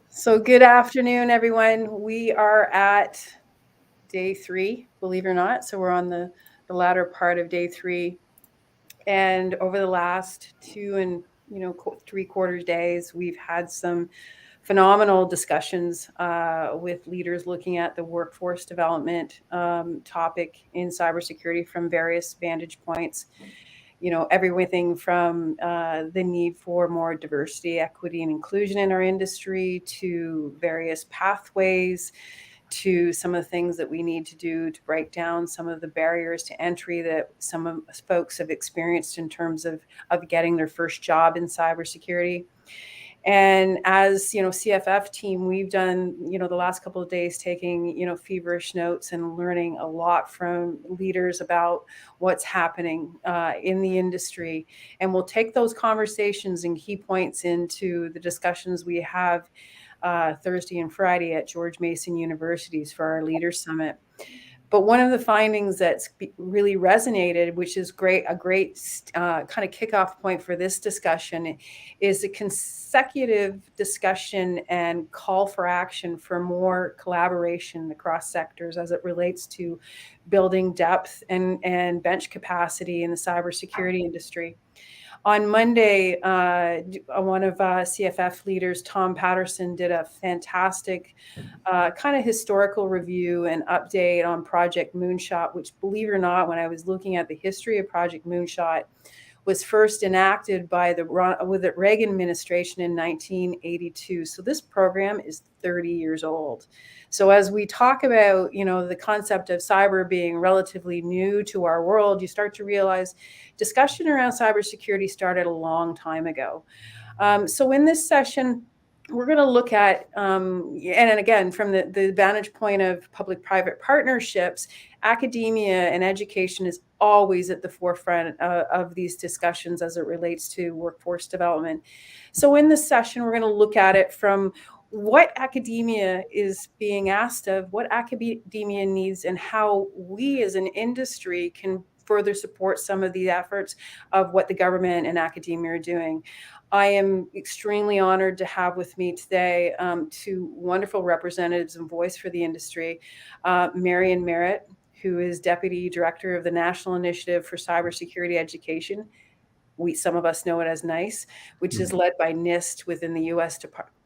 So good afternoon, everyone. We are at day 3, believe it or not. So we're on the latter part of day 3. And over the last 2 and 3/4 days, we've had some phenomenal discussions with leaders looking at the workforce development topic in cybersecurity from various vantage points. Everything from the need for more diversity, equity, and inclusion in our industry to various pathways, to some of the things that we need to do to break down some of the barriers to entry that some of folks have experienced in terms of getting their first job in cybersecurity. And as CFF team, we've done the last couple of days taking feverish notes and learning a lot from leaders about what's happening in the industry. And we'll take those conversations and key points into the discussions we have Thursday and Friday at George Mason Universities for our Leaders Summit. But one of the findings that's really resonated, which is a great kind of kickoff point for this discussion, is a consecutive discussion and call for action for more collaboration across sectors as it relates to building depth and bench capacity in the cybersecurity industry. On Monday, one of CFF leaders, Tom Patterson, did a fantastic kind of historical review and update on Project Moonshot, which, believe it or not, when I was looking at the history of Project Moonshot, was first enacted by with the Reagan administration in 1982. So this program is 30 years old. So as we talk about, the concept of cyber being relatively new to our world, you start to realize discussion around cybersecurity started a long time ago. So in this session, we're going to look at, and again, from the vantage point of public-private partnerships, academia and education is always at the forefront of these discussions as it relates to workforce development. So in this session, we're going to look at it from what academia is being asked of, what academia needs, and how we as an industry can further support some of the efforts of what the government and academia are doing. I am extremely honored to have with me today 2 wonderful representatives and voice for the industry, Marion Merritt, who is Deputy Director of the National Initiative for Cybersecurity Education. Some of us know it as NICE, which is led by NIST within the U.S.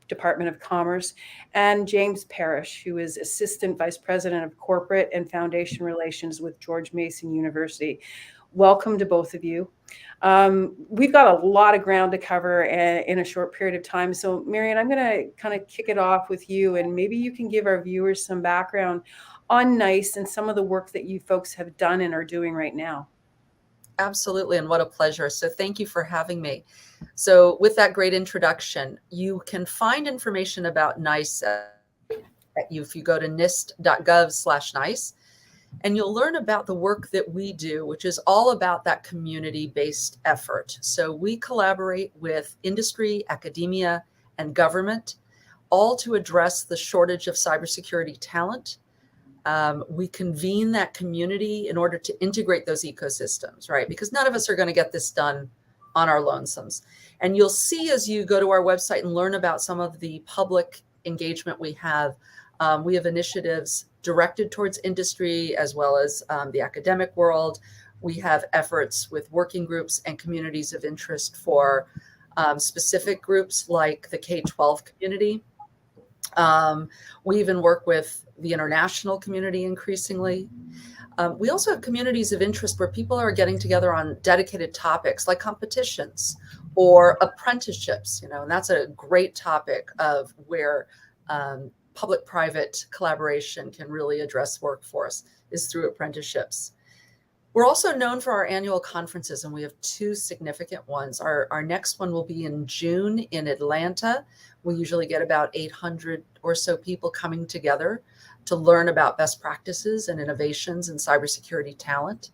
Department of Commerce, and James Parrish, who is Assistant Vice President of Corporate and Foundation Relations with George Mason University. Welcome to both of you. We've got a lot of ground to cover in a short period of time. So Marion, I'm going to kind of kick it off with you, and maybe you can give our viewers some background on NICE and some of the work that you folks have done and are doing right now. Absolutely, and what a pleasure. So thank you for having me. So with that great introduction, you can find information about NICE if you go to nist.gov/NICE. And you'll learn about the work that we do, which is all about that community-based effort. So we collaborate with industry, academia, and government, all to address the shortage of cybersecurity talent. We convene that community in order to integrate those ecosystems, right? Because none of us are going to get this done on our lonesomes. And you'll see as you go to our website and learn about some of the public engagement we have initiatives directed towards industry as well as the academic world. We have efforts with working groups and communities of interest for specific groups like the K-12 community. We even work with the international community increasingly. We also have communities of interest where people are getting together on dedicated topics like competitions or apprenticeships, and that's a great topic of where public-private collaboration can really address workforce is through apprenticeships. We're also known for our annual conferences, and we have 2 significant ones. Our next one will be in June in Atlanta. We usually get about 800 or so people coming together to learn about best practices and innovations in cybersecurity talent.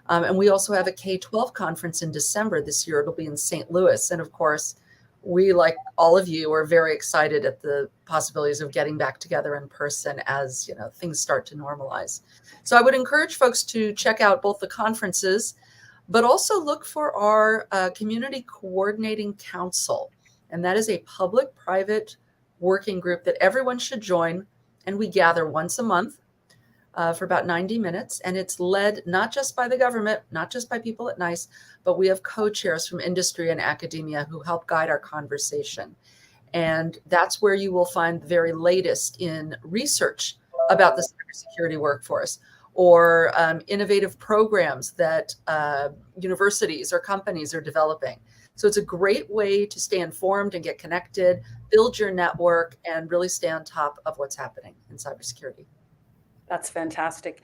And we also have a K-12 conference in December this year. It'll be in St. Louis. And of course, we, like all of you, are very excited at the possibilities of getting back together in person as things start to normalize. So I would encourage folks to check out both the conferences but also look for our Community Coordinating Council. And that is a public-private working group that everyone should join. And we gather once a month for about 90 minutes. And it's led not just by the government, not just by people at NICE, but we have co-chairs from industry and academia who help guide our conversation. And that's where you will find the very latest in research about the cybersecurity workforce, or innovative programs that universities or companies are developing. So it's a great way to stay informed and get connected, build your network, and really stay on top of what's happening in cybersecurity. That's fantastic.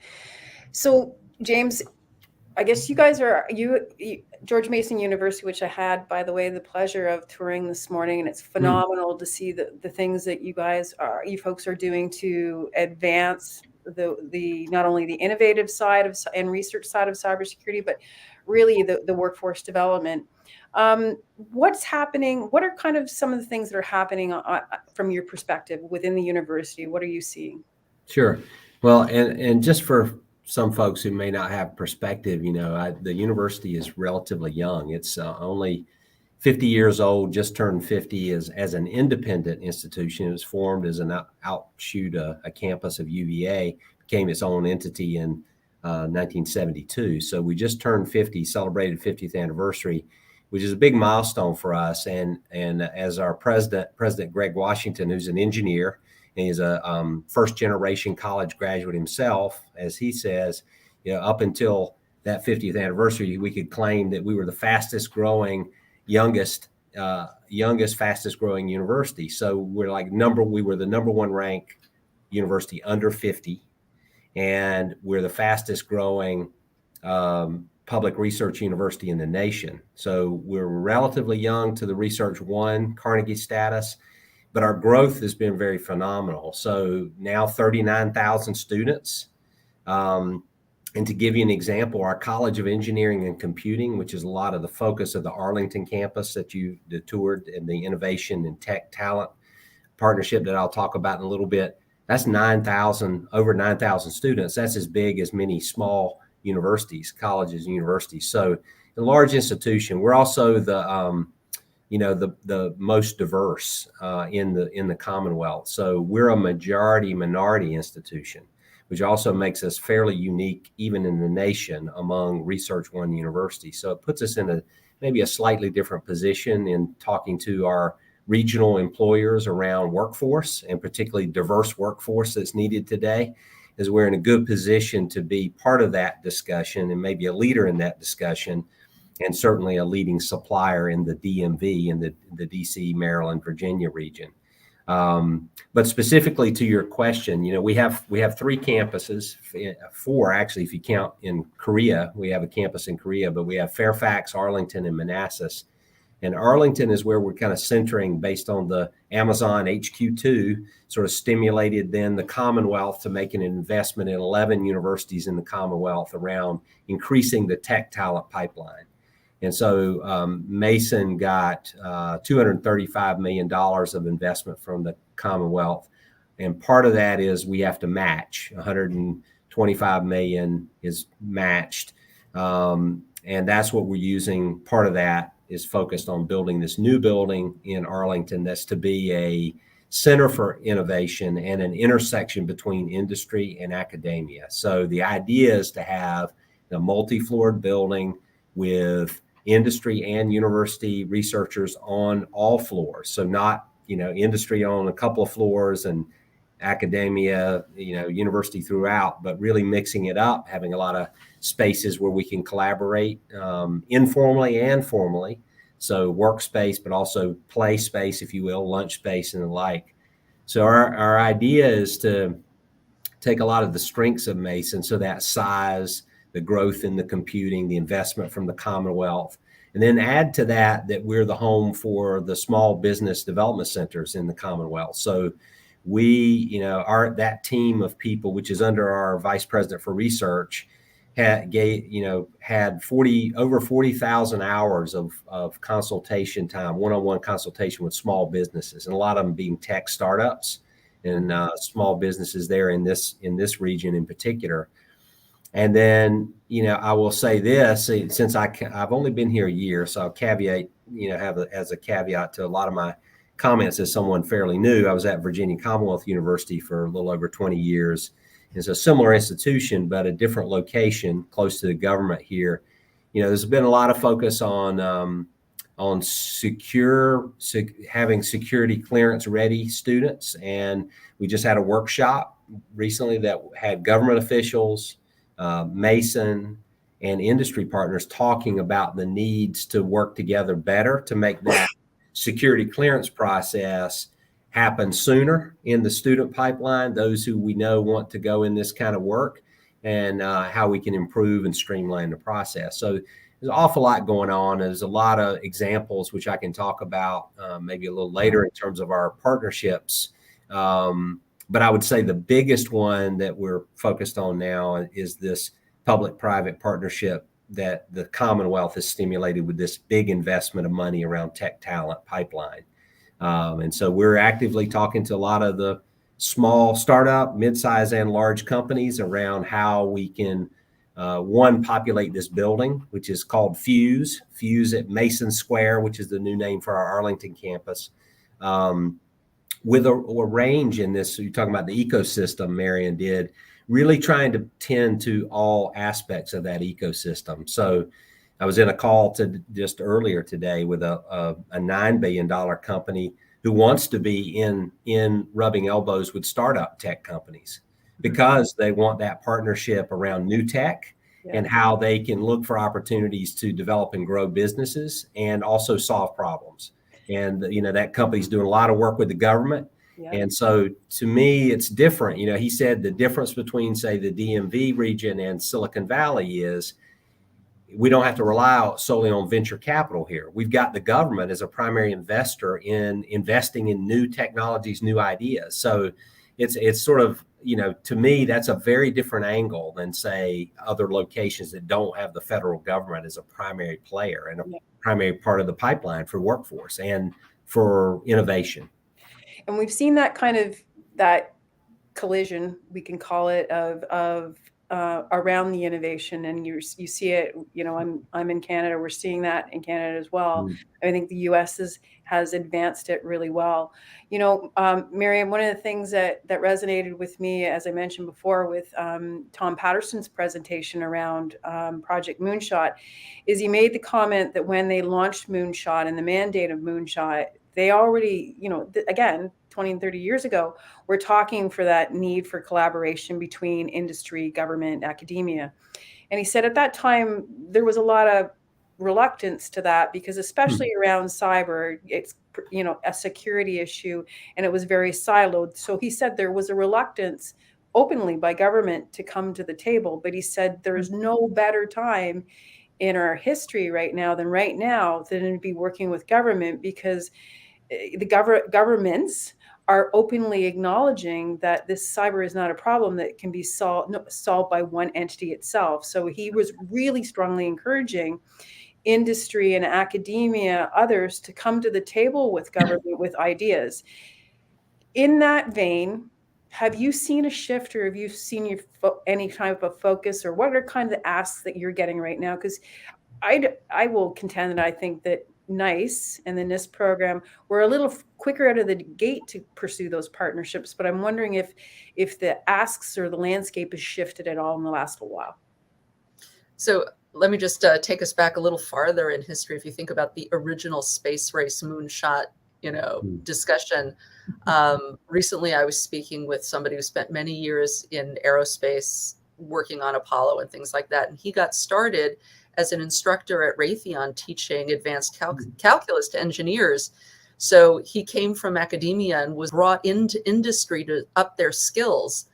So, James, I guess you guys are George Mason University, which I had, by the way, the pleasure of touring this morning, and it's phenomenal to see the things that you folks are doing to advance the not only the innovative side of and research side of cybersecurity, but really the workforce development. What's happening? What are kind of some of the things that are happening from your perspective within the university? What are you seeing? Sure. Well, and just for some folks who may not have perspective, the university is relatively young. It's only 50 years old, just turned 50 as an independent institution. It was formed as an outshoot, a campus of UVA, became its own entity in 1972. So we just turned 50, celebrated 50th anniversary, which is a big milestone for us. And as our President Greg Washington, who's an engineer, and he's a first generation college graduate himself, as he says, up until that 50th anniversary, we could claim that we were the fastest growing, fastest growing university. So we were the number one ranked university under 50, and we're the fastest growing public research university in the nation. So we're relatively young to the Research One Carnegie status, but our growth has been very phenomenal. So now 39,000 students. And to give you an example, our College of Engineering and Computing, which is a lot of the focus of the Arlington campus that you toured, and the Innovation and Tech Talent partnership that I'll talk about in a little bit, that's over 9,000 students. That's as big as many small universities, colleges and universities. So a large institution. We're also the most diverse in the Commonwealth. So we're a minority institution, which also makes us fairly unique even in the nation among Research One universities. So it puts us in maybe a slightly different position in talking to our regional employers around workforce, and particularly diverse workforce that's needed today, as we're in a good position to be part of that discussion and maybe a leader in that discussion, and certainly a leading supplier in the DMV and the DC, Maryland, Virginia region. But specifically to your question, we have 3 campuses, 4 actually, if you count in Korea. We have a campus in Korea, but we have Fairfax, Arlington, and Manassas. And Arlington is where we're kind of centering based on the Amazon HQ2 sort of stimulated then the Commonwealth to make an investment in 11 universities in the Commonwealth around increasing the tech talent pipeline. And so Mason got $235 million of investment from the Commonwealth. And part of that is we have to match. $125 million is matched. And that's what we're using. Part of that is focused on building this new building in Arlington that's to be a center for innovation and an intersection between industry and academia. So the idea is to have a multi-floored building with industry and university researchers on all floors. So not, industry on a couple of floors and academia, university throughout, but really mixing it up, having a lot of spaces where we can collaborate informally and formally. So workspace, but also play space, if you will, lunch space and the like. So our idea is to take a lot of the strengths of Mason, so that size, the growth in the computing, the investment from the Commonwealth, and then add to that we're the home for the small business development centers in the Commonwealth. So we, that team of people, which is under our vice president for research, had over 40,000 hours of consultation time, one-on-one consultation with small businesses, and a lot of them being tech startups and small businesses there in this region in particular. And then, I will say this, since I've only been here a year, so I'll caveat, as a caveat to a lot of my comments as someone fairly new. I was at Virginia Commonwealth University for a little over 20 years. It's a similar institution, but a different location close to the government here. There's been a lot of focus on having security clearance ready students. And we just had a workshop recently that had government officials, Mason, and industry partners talking about the needs to work together better to make that security clearance process happen sooner in the student pipeline, those who we know want to go in this kind of work, and how we can improve and streamline the process. So there's an awful lot going on. There's a lot of examples which I can talk about maybe a little later in terms of our partnerships. But I would say the biggest one that we're focused on now is this public-private partnership that the Commonwealth has stimulated with this big investment of money around tech talent pipeline. And so we're actively talking to a lot of the small startup, mid-size, and large companies around how we can, one, populate this building, which is called Fuse at Mason Square, which is the new name for our Arlington campus. With a range in this, you're talking about the ecosystem Marion did, really trying to tend to all aspects of that ecosystem. So I was in a call just earlier today with a $9 billion company who wants to be in rubbing elbows with startup tech companies because they want that partnership around new tech and how they can look for opportunities to develop and grow businesses and also solve problems. And, that company's doing a lot of work with the government. Yeah. And so to me, it's different. He said the difference between, say, the DMV region and Silicon Valley is we don't have to rely solely on venture capital here. We've got the government as a primary investor in investing in new technologies, new ideas. So it's sort of, to me, that's a very different angle than, say, other locations that don't have the federal government as a primary player and a primary part of the pipeline for workforce and for innovation. And we've seen that that collision, we can call it, of around the innovation, and you see it. I'm in Canada. We're seeing that in Canada as well. I think the U.S. has advanced it really well. Marion, one of the things that resonated with me, as I mentioned before, with Tom Patterson's presentation around Project Moonshot, is he made the comment that when they launched Moonshot and the mandate of Moonshot, they already, again, 20 and 30 years ago, we're talking for that need for collaboration between industry, government, academia. And he said at that time, there was a lot of reluctance to that because especially around cyber, it's, a security issue and it was very siloed. So he said there was a reluctance openly by government to come to the table. But he said there's no better time in our history right now than to be working with government, because the governments are openly acknowledging that this cyber is not a problem that can be solved by one entity itself. So he was really strongly encouraging industry and academia, others, to come to the table with government with ideas. In that vein, have you seen a shift, or have you seen any type of focus, or what are kind of the asks that you're getting right now? Because I will contend that I think that NICE and the NIST program were a little quicker out of the gate to pursue those partnerships, but I'm wondering if the asks or the landscape has shifted at all in the last little while. So let me just take us back a little farther in history. If you think about the original space race moonshot, discussion. Recently, I was speaking with somebody who spent many years in aerospace working on Apollo and things like that, and he got started as an instructor at Raytheon teaching advanced calculus to engineers. So he came from academia and was brought into industry to up their skills.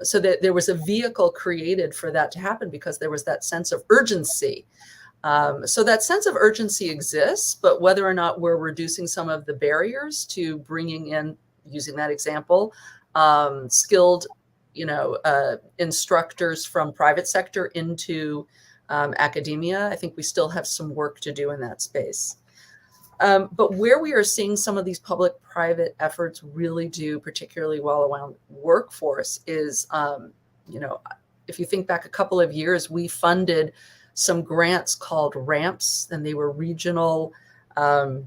So that there was a vehicle created for that to happen because there was that sense of urgency. So that sense of urgency exists, but whether or not we're reducing some of the barriers to bringing in, using that example, skilled, instructors from private into academia, I think we still have some work to do in that space. But where we are seeing some of these public-private efforts really do particularly well around workforce is, if you think back a couple of years, we funded some grants called RAMPs, and they were regional, the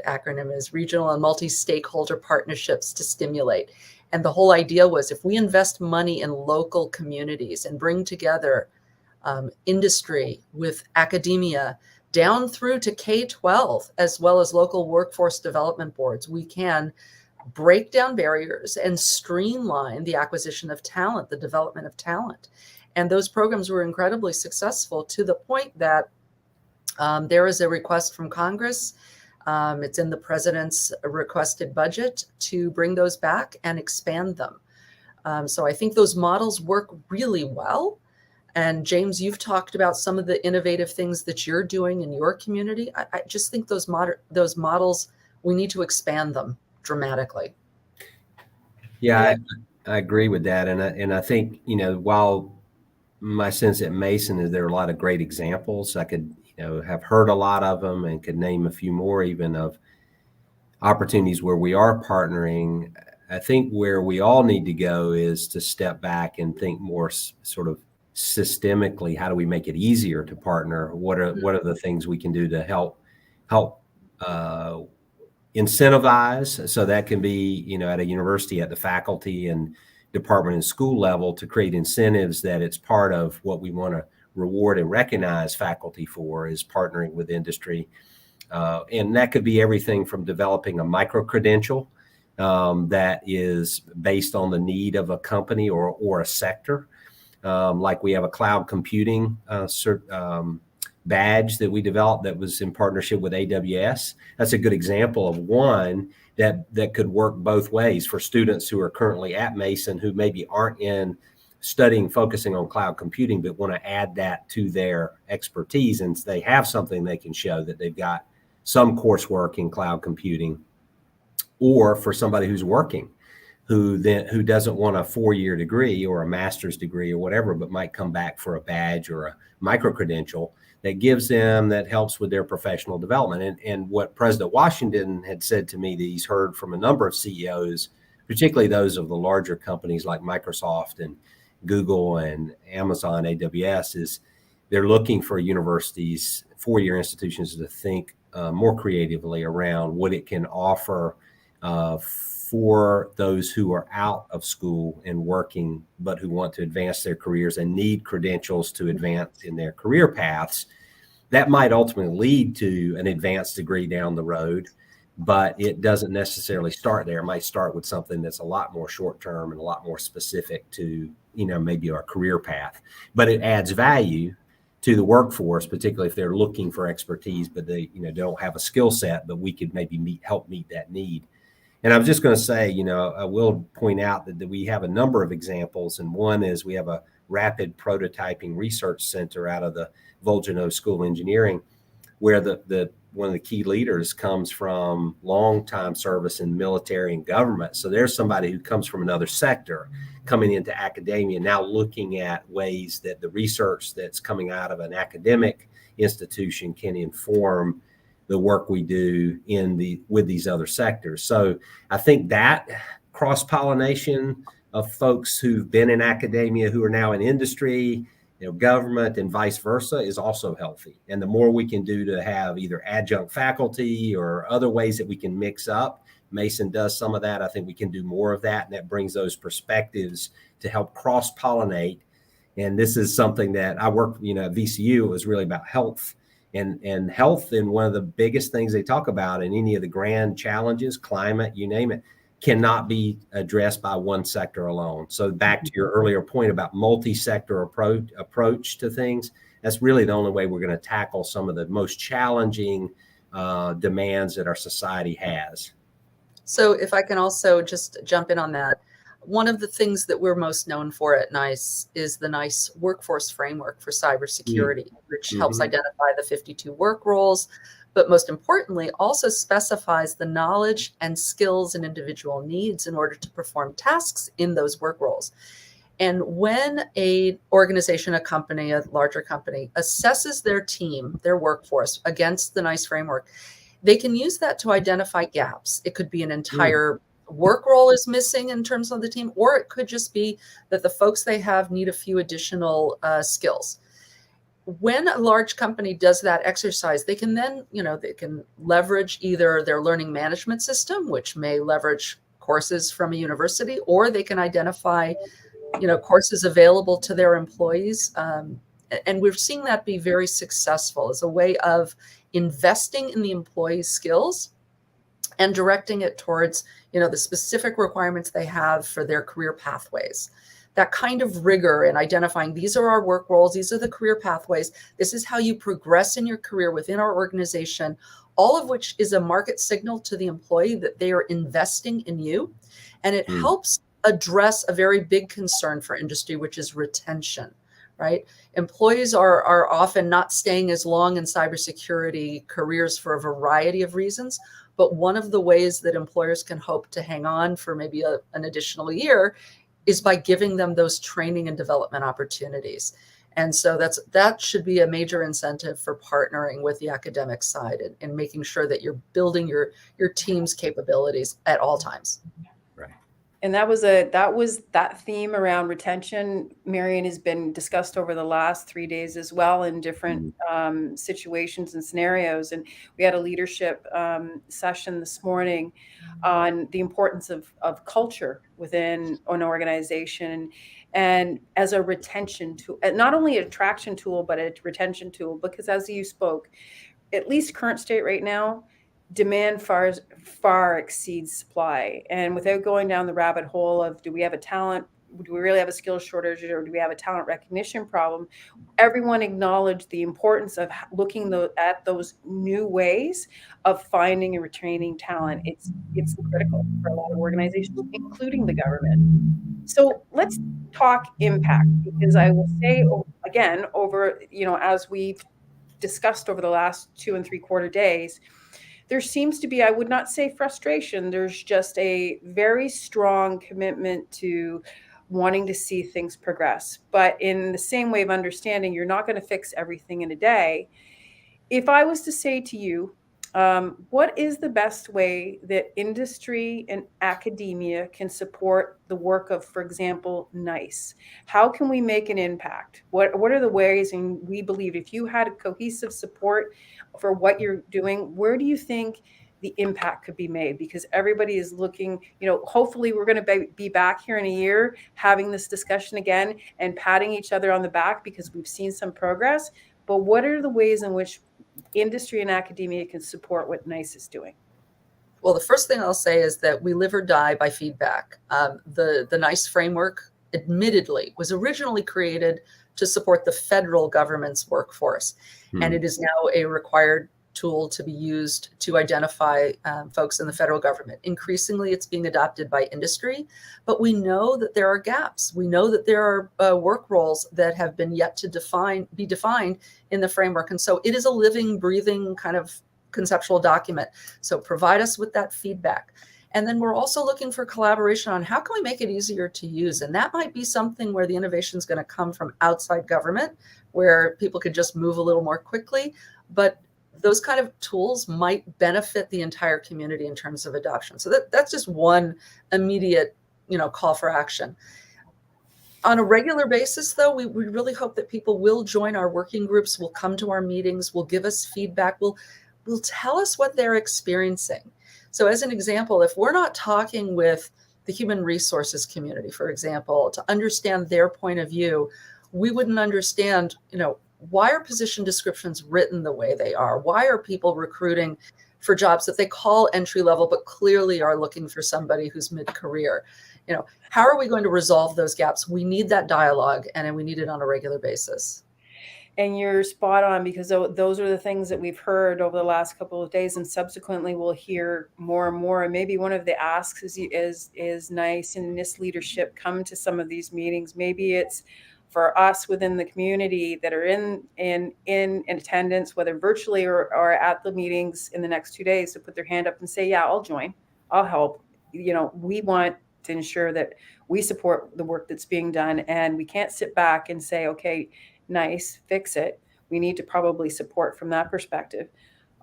acronym is Regional and Multi-Stakeholder Partnerships to Stimulate. And the whole idea was, if we invest money in local communities and bring together industry with academia down through to K-12, as well as local workforce development boards, we can break down barriers and streamline the acquisition of talent, the development of talent. And those programs were incredibly successful, to the point that there is a request from Congress. It's in the president's requested budget to bring those back and expand them. So I think those models work really well. And James, you've talked about some of the innovative things that you're doing in your community. I just think those models, we need to expand them dramatically. Yeah, I agree with that. And I think, while my sense at Mason is there are a lot of great examples, I could, have heard a lot of them and could name a few more even of opportunities where we are partnering. I think where we all need to go is to step back and think more sort of systemically. How do we make it easier to partner? What are the things we can do to help incentivize? So that can be, at a university, at the faculty and department and school level, to create incentives that it's part of what we want to reward and recognize faculty for, is partnering with industry. And that could be everything from developing a micro-credential that is based on the need of a company or a sector. Like we have a cloud computing badge that we developed that was in partnership with AWS. That's a good example of one that could work both ways for students who are currently at Mason who maybe aren't focusing on cloud computing, but want to add that to their expertise, and they have something they can show that they've got some coursework in cloud computing. Or for somebody who's working, who doesn't want a 4-year degree or a master's degree or whatever, but might come back for a badge or a micro-credential that helps with their professional development. And what President Washington had said to me that he's heard from a number of CEOs, particularly those of the larger companies like Microsoft and Google and Amazon, AWS, is they're looking for universities, 4-year institutions, to think more creatively around what it can offer for those who are out of school and working, but who want to advance their careers and need credentials to advance in their career paths. That might ultimately lead to an advanced degree down the road, but it doesn't necessarily start there. It might start with something that's a lot more short-term and a lot more specific to, maybe our career path. But it adds value to the workforce, particularly if they're looking for expertise, but they, don't have a skill set, but we could maybe help meet that need. And I was just going to say, I will point out that we have a number of examples. And one is we have a rapid prototyping research center out of the Volgino School of Engineering, where one of the key leaders comes from long-time service in military and government. So there's somebody who comes from another sector coming into academia, now looking at ways that the research that's coming out of an academic institution can inform the work we do with these other sectors. So I think that cross-pollination of folks who've been in academia who are now in industry, government, and vice versa is also healthy. And the more we can do to have either adjunct faculty or other ways that we can mix up, Mason does some of that. I think we can do more of that, and that brings those perspectives to help cross-pollinate. And this is something that I worked, at VCU. It was really about health. And health, and one of the biggest things they talk about in any of the grand challenges, climate, you name it, cannot be addressed by one sector alone. So back to your earlier point about multi-sector approach to things, that's really the only way we're going to tackle some of the most challenging demands that our society has. So if I can also just jump in on that, one of the things that we're most known for at NICE is the NICE workforce framework for cybersecurity, which helps identify the 52 work roles, but most importantly, also specifies the knowledge and skills and individual needs in order to perform tasks in those work roles. And when a organization, a company, a larger company assesses their team, their workforce against the NICE framework, they can use that to identify gaps. It could be an entire work role is missing in terms of the team, or it could just be that the folks they have need a few additional skills. When a large company does that exercise, they can then, they can leverage either their learning management system, which may leverage courses from a university, or they can identify, courses available to their employees. And we're seeing that be very successful as a way of investing in the employees' skills and directing it towards, the specific requirements they have for their career pathways. That kind of rigor in identifying, these are our work roles, these are the career pathways, this is how you progress in your career within our organization, all of which is a market signal to the employee that they are investing in you. And it helps address a very big concern for industry, which is retention, right? Employees are often not staying as long in cybersecurity careers for a variety of reasons. But one of the ways that employers can hope to hang on for maybe an additional year is by giving them those training and development opportunities. And so that should be a major incentive for partnering with the academic side and making sure that you're building your team's capabilities at all times. Right. And that theme around retention, Marion, has been discussed over the last 3 days as well in different situations and scenarios. And we had a leadership session this morning on the importance of culture within an organization and as a retention tool, not only an attraction tool, but a retention tool, because as you spoke, at least current state right now, demand far exceeds supply. And without going down the rabbit hole of do we really have a skills shortage, or do we have a talent recognition problem, everyone acknowledged the importance of looking at those new ways of finding and retaining talent. It's critical for a lot of organizations, including the government. So let's talk impact, because I will say again, as we've discussed over the last 2.75 days, there seems to be, I would not say frustration, there's just a very strong commitment to wanting to see things progress. But in the same way of understanding, you're not going to fix everything in a day. If I was to say to you, what is the best way that industry and academia can support the work of, for example, NICE? How can we make an impact? What are the ways? And we believe if you had a cohesive support for what you're doing, where do you think the impact could be made? Because everybody is looking, hopefully we're going to be back here in a year having this discussion again and patting each other on the back because we've seen some progress. But what are the ways in which industry and academia can support what NICE is doing? Well, the first thing I'll say is that we live or die by feedback. The NICE framework, admittedly, was originally created to support the federal government's workforce. And it is now a required tool to be used to identify folks in the federal government. Increasingly, it's being adopted by industry, but we know that there are gaps. We know that there are work roles that have been yet to be defined in the framework. And so it is a living, breathing kind of conceptual document. So provide us with that feedback. And then we're also looking for collaboration on how can we make it easier to use? And that might be something where the innovation is going to come from outside government, where people could just move a little more quickly. But those kind of tools might benefit the entire community in terms of adoption. So that's just one immediate, call for action. On a regular basis, though, we really hope that people will join our working groups, will come to our meetings, will give us feedback, will tell us what they're experiencing. So as an example, if we're not talking with the human resources community, for example, to understand their point of view, we wouldn't understand, why are position descriptions written the way they are? Why are people recruiting for jobs that they call entry level, but clearly are looking for somebody who's mid-career? How are we going to resolve those gaps? We need that dialogue, and we need it on a regular basis. And you're spot on, because those are the things that we've heard over the last couple of days, and subsequently we'll hear more and more. And maybe one of the asks is NICE and NIST leadership come to some of these meetings. Maybe it's for us within the community that are in attendance, whether virtually or at the meetings in the next 2 days, to put their hand up and say, yeah, I'll join, I'll help. We want to ensure that we support the work that's being done, and we can't sit back and say, okay, NICE, fix it. We need to probably support from that perspective.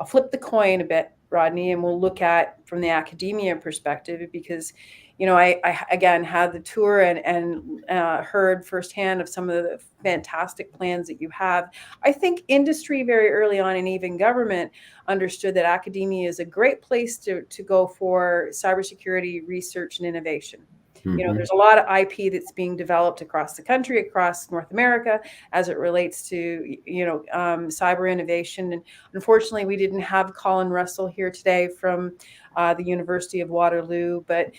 I'll flip the coin a bit, Rodney, and we'll look at from the academia perspective, because, you know, I again had the tour and heard firsthand of some of the fantastic plans that you have. I think industry very early on, and even government, understood that academia is a great place to go for cybersecurity research and innovation. You know, there's a lot of IP that's being developed across the country, across North America, as it relates to, you know, cyber innovation. And unfortunately, we didn't have Colin Russell here today from the University of Waterloo, but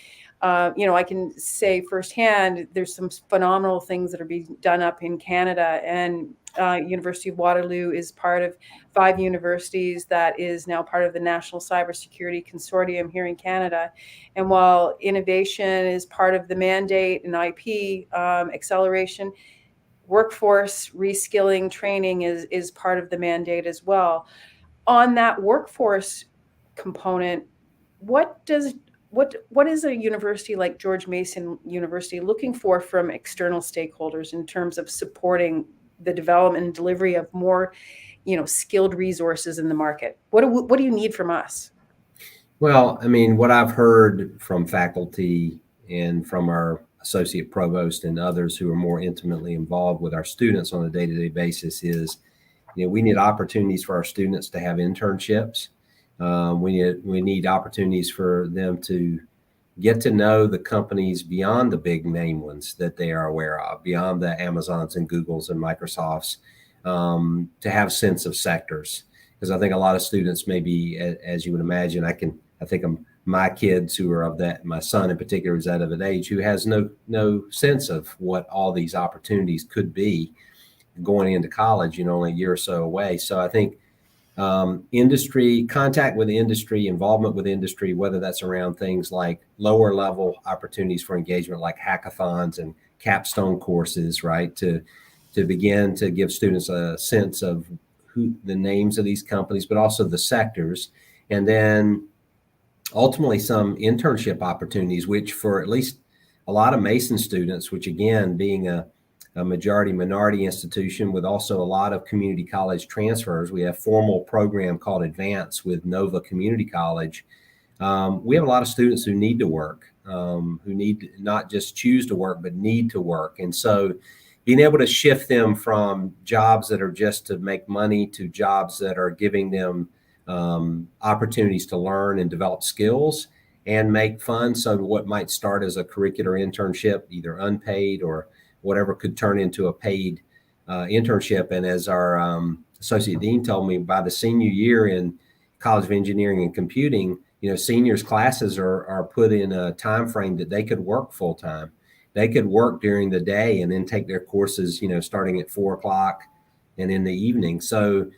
you know, I can say firsthand, there's some phenomenal things that are being done up in Canada, and University of Waterloo is part of 5 universities that is now part of the National Cybersecurity Consortium here in Canada. And while innovation is part of the mandate and IP acceleration, workforce reskilling training is part of the mandate as well. On that workforce component, what is a university like George Mason University looking for from external stakeholders in terms of supporting the development and delivery of more, you know, skilled resources in the market? What do you need from us? Well, I mean, what I've heard from faculty and from our associate provost and others who are more intimately involved with our students on a day-to-day basis is, you know, we need opportunities for our students to have internships. We need opportunities for them to get to know the companies beyond the big name ones that they are aware of, beyond the Amazons and Googles and Microsofts, to have sense of sectors. Because I think a lot of students, maybe, as you would imagine, I think of my kids who are of that, my son in particular is that of an age who has no sense of what all these opportunities could be going into college, you know, only a year or so away. So I think industry, contact with industry, involvement with industry, whether that's around things like lower level opportunities for engagement, like hackathons and capstone courses, right? To begin to give students a sense of who the names of these companies, but also the sectors. And then ultimately some internship opportunities, which for at least a lot of Mason students, which again, being a majority minority institution with also a lot of community college transfers. We have a formal program called Advance with Nova Community College. We have a lot of students who need to work, who need to not just choose to work, but need to work. And so being able to shift them from jobs that are just to make money to jobs that are giving them opportunities to learn and develop skills and make fun. So what might start as a curricular internship, either unpaid or whatever, could turn into a paid internship. And as our associate dean told me, by the senior year in College of Engineering and Computing, you know, seniors classes are put in a time frame that they could work full time. They could work during the day and then take their courses, you know, starting at 4 o'clock and in the evening. So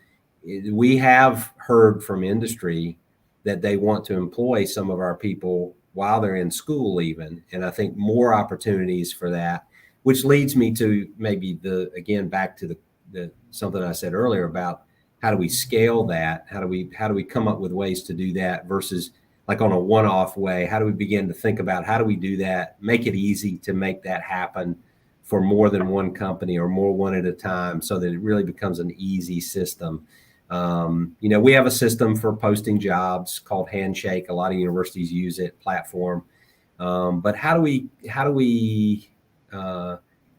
we have heard from industry that they want to employ some of our people while they're in school even. And I think more opportunities for that, which leads me to maybe again, back to the something I said earlier about how do we scale that? How do we come up with ways to do that versus like on a one-off way? How do we begin to think about how do we do that, make it easy to make that happen for more than one company or more one at a time so that it really becomes an easy system? You know, we have a system for posting jobs called Handshake. A lot of universities use it, platform. But how do we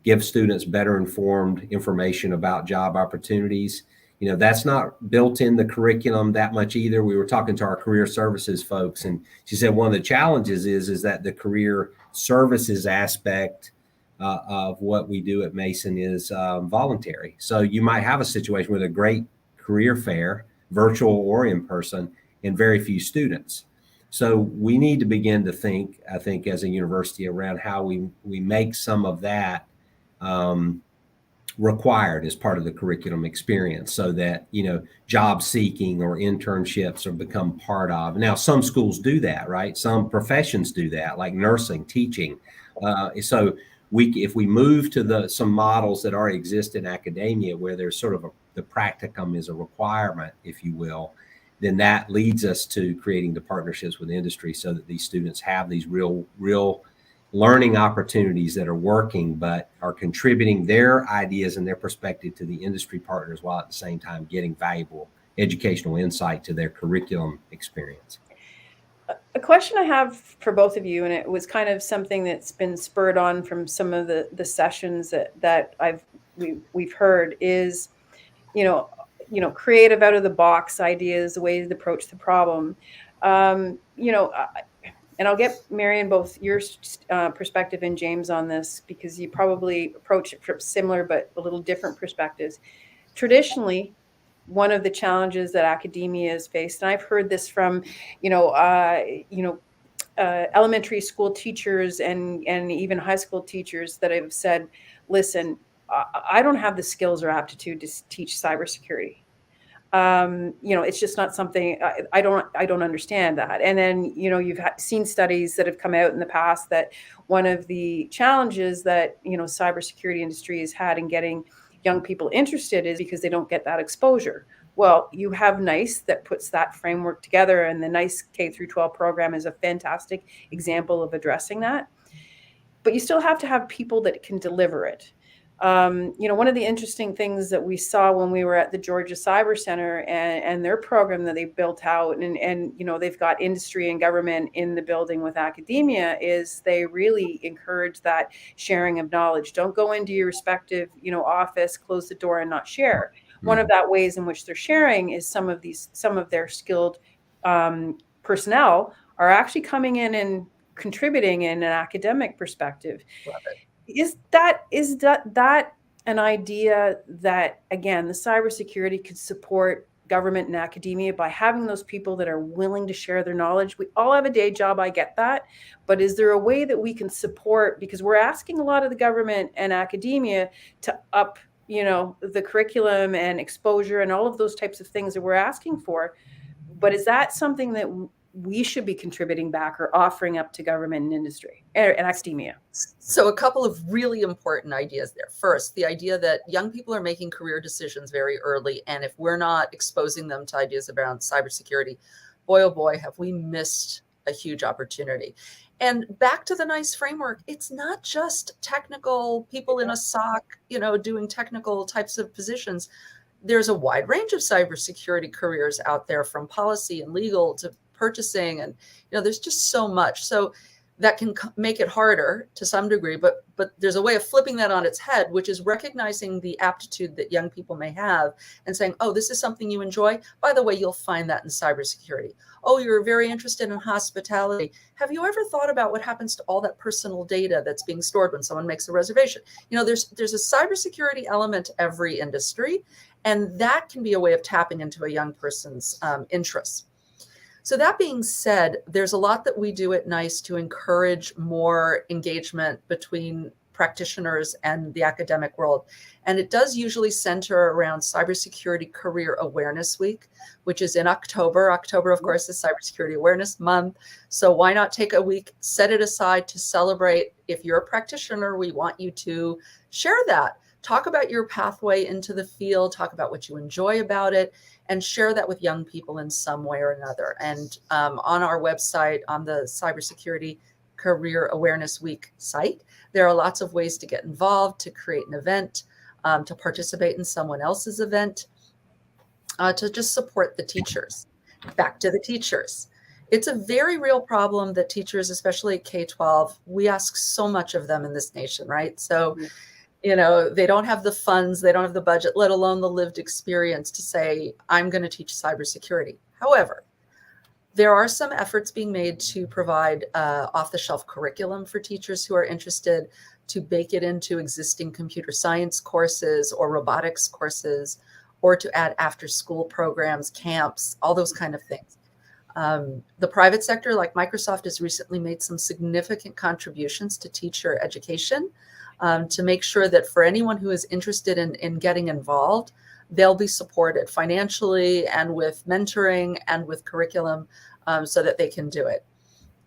give students better informed information about job opportunities? You know, that's not built in the curriculum that much either. We were talking to our career services folks, and she said one of the challenges is that the career services aspect of what we do at Mason is voluntary. So you might have a situation with a great career fair, virtual or in person, and very few students. So we need to begin to think, I think, as a university around how we make some of that required as part of the curriculum experience so that, you know, job seeking or internships are become part of. Now, some schools do that, right? Some professions do that, like nursing, teaching. So if we move to some models that already exist in academia where there's sort of the practicum is a requirement, if you will, then that leads us to creating the partnerships with industry so that these students have these real learning opportunities that are working, but are contributing their ideas and their perspective to the industry partners while at the same time getting valuable educational insight to their curriculum experience. A question I have for both of you, and it was kind of something that's been spurred on from some of the sessions that we've heard, is, you know, creative, out of the box ideas, the way to approach the problem. You know, and I'll get Marion both your perspective and James on this, because you probably approach it from similar but a little different perspectives. Traditionally, one of the challenges that academia has faced, and I've heard this from, elementary school teachers and even high school teachers that have said, listen, I don't have the skills or aptitude to teach cybersecurity. It's just not something I don't understand that. And then, you've seen studies that have come out in the past that one of the challenges that, cybersecurity industry has had in getting young people interested is because they don't get that exposure. Well, you have NICE that puts that framework together, and the NICE K through 12 program is a fantastic example of addressing that. But you still have to have people that can deliver it. One of the interesting things that we saw when we were at the Georgia Cyber Center and their program that they built out, and they've got industry and government in the building with academia, is they really encourage that sharing of knowledge. Don't go into your respective, office, close the door and not share. One of that ways in which they're sharing is some of their skilled personnel are actually coming in and contributing in an academic perspective. Love it. Is that an idea that, again, the cybersecurity could support government and academia by having those people that are willing to share their knowledge? We all have a day job, I get that, but is there a way that we can support, because we're asking a lot of the government and academia to up, the curriculum and exposure and all of those types of things that we're asking for, but is that something that we should be contributing back or offering up to government and industry and academia? So a couple of really important ideas there. First, the idea that young people are making career decisions very early. And if we're not exposing them to ideas around cybersecurity, boy, oh boy, have we missed a huge opportunity. And back to the NICE framework, it's not just technical people in a SOC, doing technical types of positions. There's a wide range of cybersecurity careers out there, from policy and legal to purchasing, and there's just so much. So that can make it harder to some degree, but there's a way of flipping that on its head, which is recognizing the aptitude that young people may have and saying, oh, this is something you enjoy. By the way, you'll find that in cybersecurity. Oh, you're very interested in hospitality. Have you ever thought about what happens to all that personal data that's being stored when someone makes a reservation? There's a cybersecurity element to every industry, and that can be a way of tapping into a young person's interests. So that being said, there's a lot that we do at NICE to encourage more engagement between practitioners and the academic world. And it does usually center around Cybersecurity Career Awareness Week, which is in October. October, of course, is Cybersecurity Awareness Month. So why not take a week, set it aside to celebrate? If you're a practitioner, we want you to share that. Talk about your pathway into the field, talk about what you enjoy about it, and share that with young people in some way or another. And on our website, on the Cybersecurity Career Awareness Week site, there are lots of ways to get involved, to create an event, to participate in someone else's event, to just support the teachers. Back to the teachers. It's a very real problem that teachers, especially K-12, we ask so much of them in this nation, right? So they don't have the funds, they don't have the budget, let alone the lived experience to say, I'm going to teach cybersecurity. However, there are some efforts being made to provide off-the-shelf curriculum for teachers who are interested, to bake it into existing computer science courses or robotics courses, or to add after-school programs, camps, all those kind of things. The private sector, like Microsoft, has recently made some significant contributions to teacher education, to make sure that for anyone who is interested in getting involved, they'll be supported financially and with mentoring and with curriculum, so that they can do it.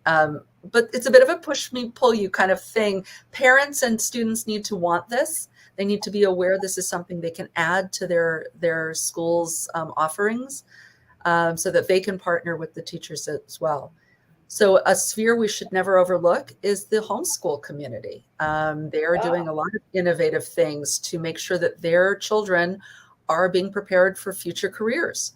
But it's a bit of a push me, pull you kind of thing. Parents and students need to want this. They need to be aware this is something they can add to their school's offerings, so that they can partner with the teachers as well. So a sphere we should never overlook is the homeschool community. They are doing a lot of innovative things to make sure that their children are being prepared for future careers.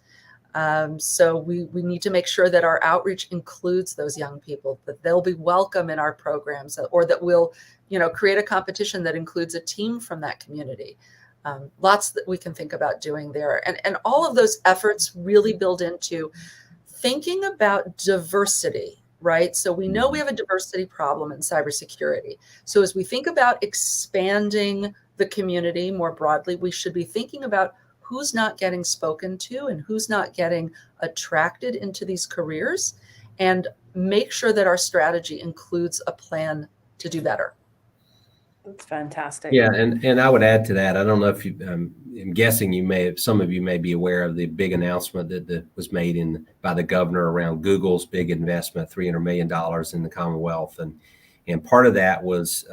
So we need to make sure that our outreach includes those young people, that they'll be welcome in our programs, or that we'll, create a competition that includes a team from that community. Lots that we can think about doing there. And all of those efforts really build into thinking about diversity, right? So we know we have a diversity problem in cybersecurity. So as we think about expanding the community more broadly, we should be thinking about who's not getting spoken to and who's not getting attracted into these careers, and make sure that our strategy includes a plan to do better. That's fantastic. Yeah, and I would add to that. I don't know if you, I'm guessing some of you may be aware of the big announcement that was made by the governor around Google's big investment, $300 million in the Commonwealth, and part of that was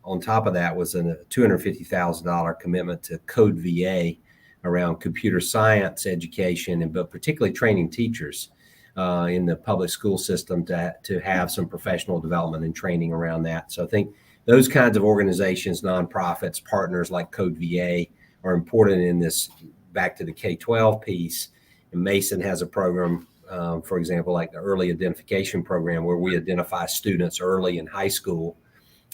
on top of that was a $250,000 commitment to Code VA around computer science education, but particularly training teachers in the public school system to have some professional development and training around that. So I think those kinds of organizations, nonprofits, partners like Code VA are important in this, back to the K-12 piece. And Mason has a program, for example, like the early identification program, where we identify students early in high school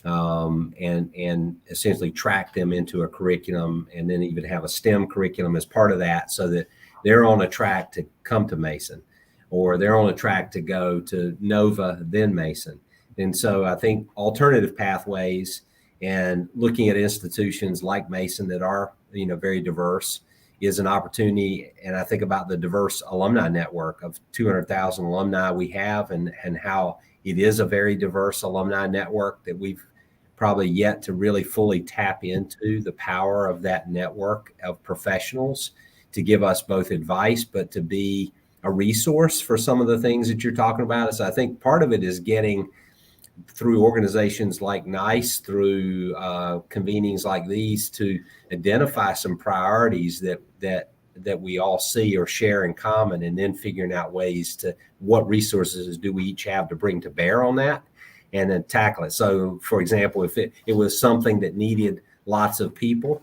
and essentially track them into a curriculum, and then even have a STEM curriculum as part of that, so that they're on a track to come to Mason, or they're on a track to go to Nova, then Mason. And so I think alternative pathways and looking at institutions like Mason that are, very diverse is an opportunity. And I think about the diverse alumni network of 200,000 alumni we have, and how it is a very diverse alumni network that we've probably yet to really fully tap into the power of that network of professionals to give us both advice, but to be a resource for some of the things that you're talking about. So I think part of it is getting through organizations like NICE, through convenings like these, to identify some priorities that we all see or share in common, and then figuring out ways to, what resources do we each have to bring to bear on that, and then tackle it. So for example, if it was something that needed lots of people,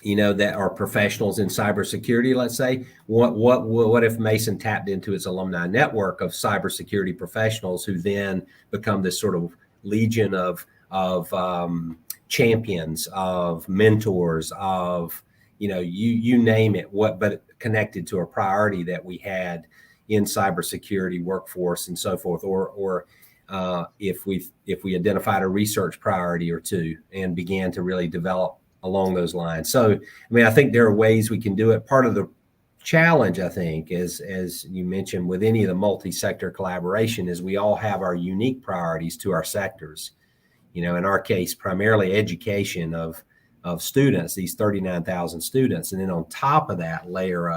that are professionals in cybersecurity, let's say, what if Mason tapped into its alumni network of cybersecurity professionals, who then become this sort of legion of champions, of mentors, of, you name it, but connected to a priority that we had in cybersecurity workforce and so forth, or if we identified a research priority or two and began to really develop along those lines. So, I think there are ways we can do it. Part of the challenge, I think, is, as you mentioned, with any of the multi-sector collaboration, is we all have our unique priorities to our sectors. In our case, primarily education of students, these 39,000 students. And then on top of that, layer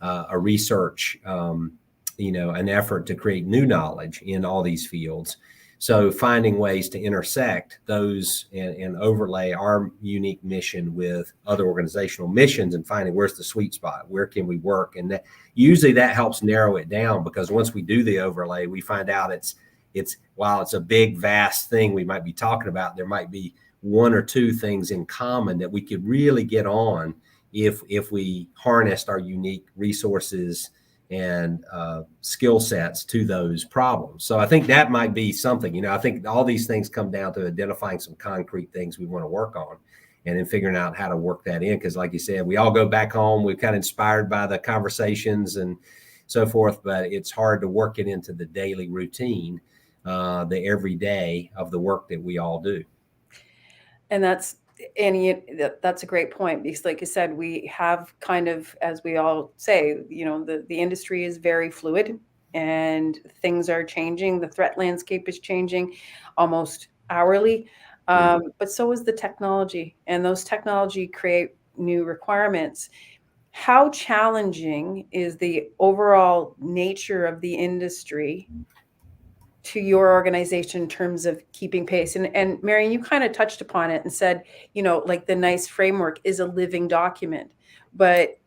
a research, an effort to create new knowledge in all these fields. So finding ways to intersect those and overlay our unique mission with other organizational missions, and finding where's the sweet spot, where can we work, and usually that helps narrow it down, because once we do the overlay, we find out it's while it's a big vast thing we might be talking about, there might be one or two things in common that we could really get on if we harnessed our unique resources and skill sets to those problems. So I think that might be something. I think all these things come down to identifying some concrete things we want to work on, and then figuring out how to work that in. Because like you said, we all go back home, we're kind of inspired by the conversations and so forth, but it's hard to work it into the daily routine, the everyday of the work that we all do. And that's a great point, because like you said, we have kind of, as we all say, the industry is very fluid and things are changing. The threat landscape is changing almost hourly. But so is the technology, and those technology create new requirements. How challenging is the overall nature of the industry to your organization in terms of keeping pace? And Marion, you kind of touched upon it and said, like the NICE framework is a living document, but,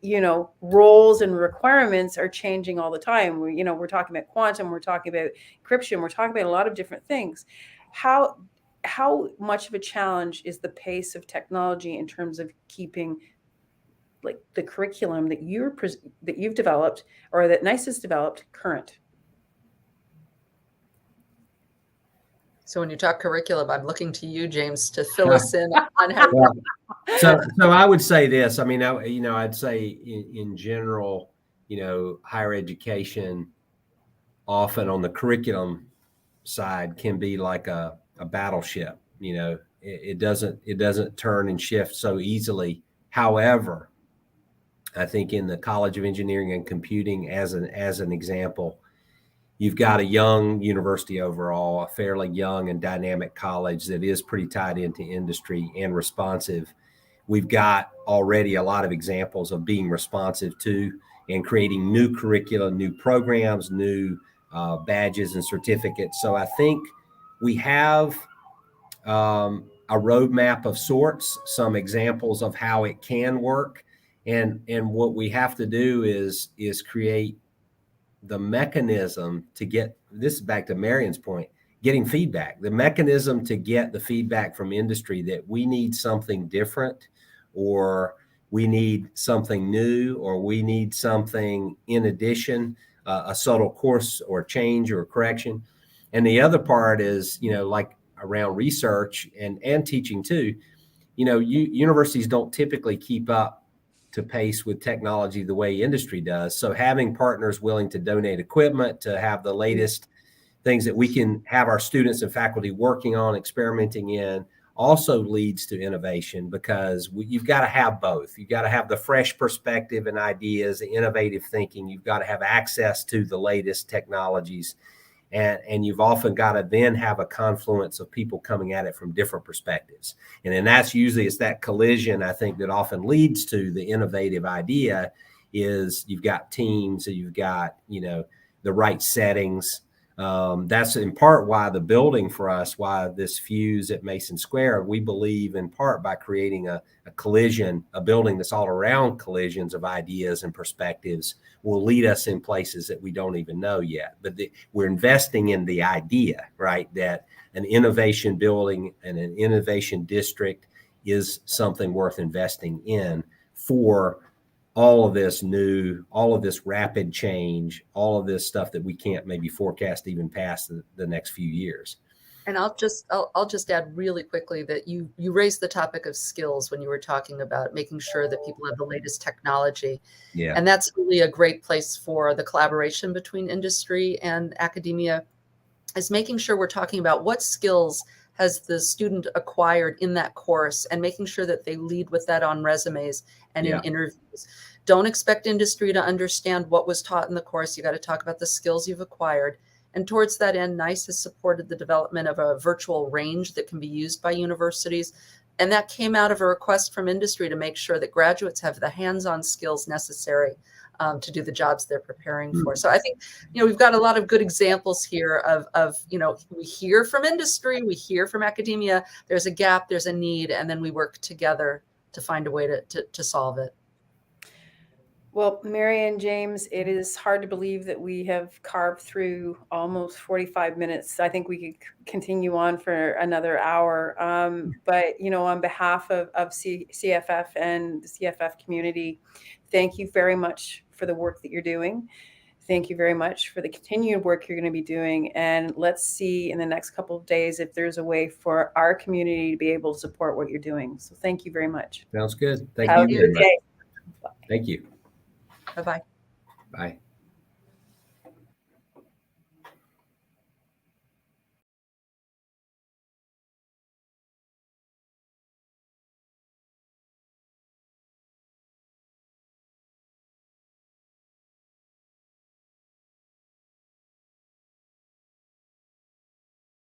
roles and requirements are changing all the time. We're talking about quantum, we're talking about encryption, we're talking about a lot of different things. How much of a challenge is the pace of technology in terms of keeping like the curriculum that you've developed or that NICE has developed current? So when you talk curriculum, I'm looking to you, James, to fill us in on how. Well, so I would say this. I mean, I'd say in general, higher education often on the curriculum side can be like a battleship. It doesn't turn and shift so easily. However, I think in the College of Engineering and Computing, as an example, you've got a young university overall, a fairly young and dynamic college that is pretty tied into industry and responsive. We've got already a lot of examples of being responsive to and creating new curricula, new programs, new badges and certificates. So I think we have a roadmap of sorts, some examples of how it can work. And what we have to do is create the mechanism to get, this is back to Marion's point, getting feedback, the mechanism to get the feedback from industry that we need something different, or we need something new, or we need something in addition, a subtle course or change or correction. And the other part is, like around research and teaching too, universities don't typically keep up to pace with technology the way industry does. So having partners willing to donate equipment, to have the latest things that we can have our students and faculty working on, experimenting in, also leads to innovation, because you've got to have both. You've got to have the fresh perspective and ideas, the innovative thinking. You've got to have access to the latest technologies. And you've often got to then have a confluence of people coming at it from different perspectives. And then that's usually, it's that collision, I think, that often leads to the innovative idea. Is you've got teams, you've got, the right settings. That's in part why the building for us, why this fuse at Mason Square, we believe in part by creating a collision, a building that's all around collisions of ideas and perspectives, will lead us in places that we don't even know yet. But we're investing in the idea, right? That an innovation building and an innovation district is something worth investing in for all of this new, all of this rapid change, all of this stuff that we can't maybe forecast even past the next few years. And I'll just add really quickly that you raised the topic of skills when you were talking about making sure that people have the latest technology. Yeah. And that's really a great place for the collaboration between industry and academia, is making sure we're talking about what skills has the student acquired in that course, and making sure that they lead with that on resumes and in interviews. Don't expect industry to understand what was taught in the course. You got to talk about the skills you've acquired. And towards that end, NICE has supported the development of a virtual range that can be used by universities. And that came out of a request from industry to make sure that graduates have the hands-on skills necessary to do the jobs they're preparing for. So I think, we've got a lot of good examples here of we hear from industry, we hear from academia, there's a gap, there's a need, and then we work together to find a way to solve it. Well, Marion, James, it is hard to believe that we have carved through almost 45 minutes. I think we could continue on for another hour. But, on behalf of CFF and the CFF community, thank you very much for the work that you're doing. Thank you very much for the continued work you're going to be doing. And let's see in the next couple of days if there's a way for our community to be able to support what you're doing. So thank you very much. Sounds good. Thank Have you a very good day. much. Thank you. Bye-bye. Bye.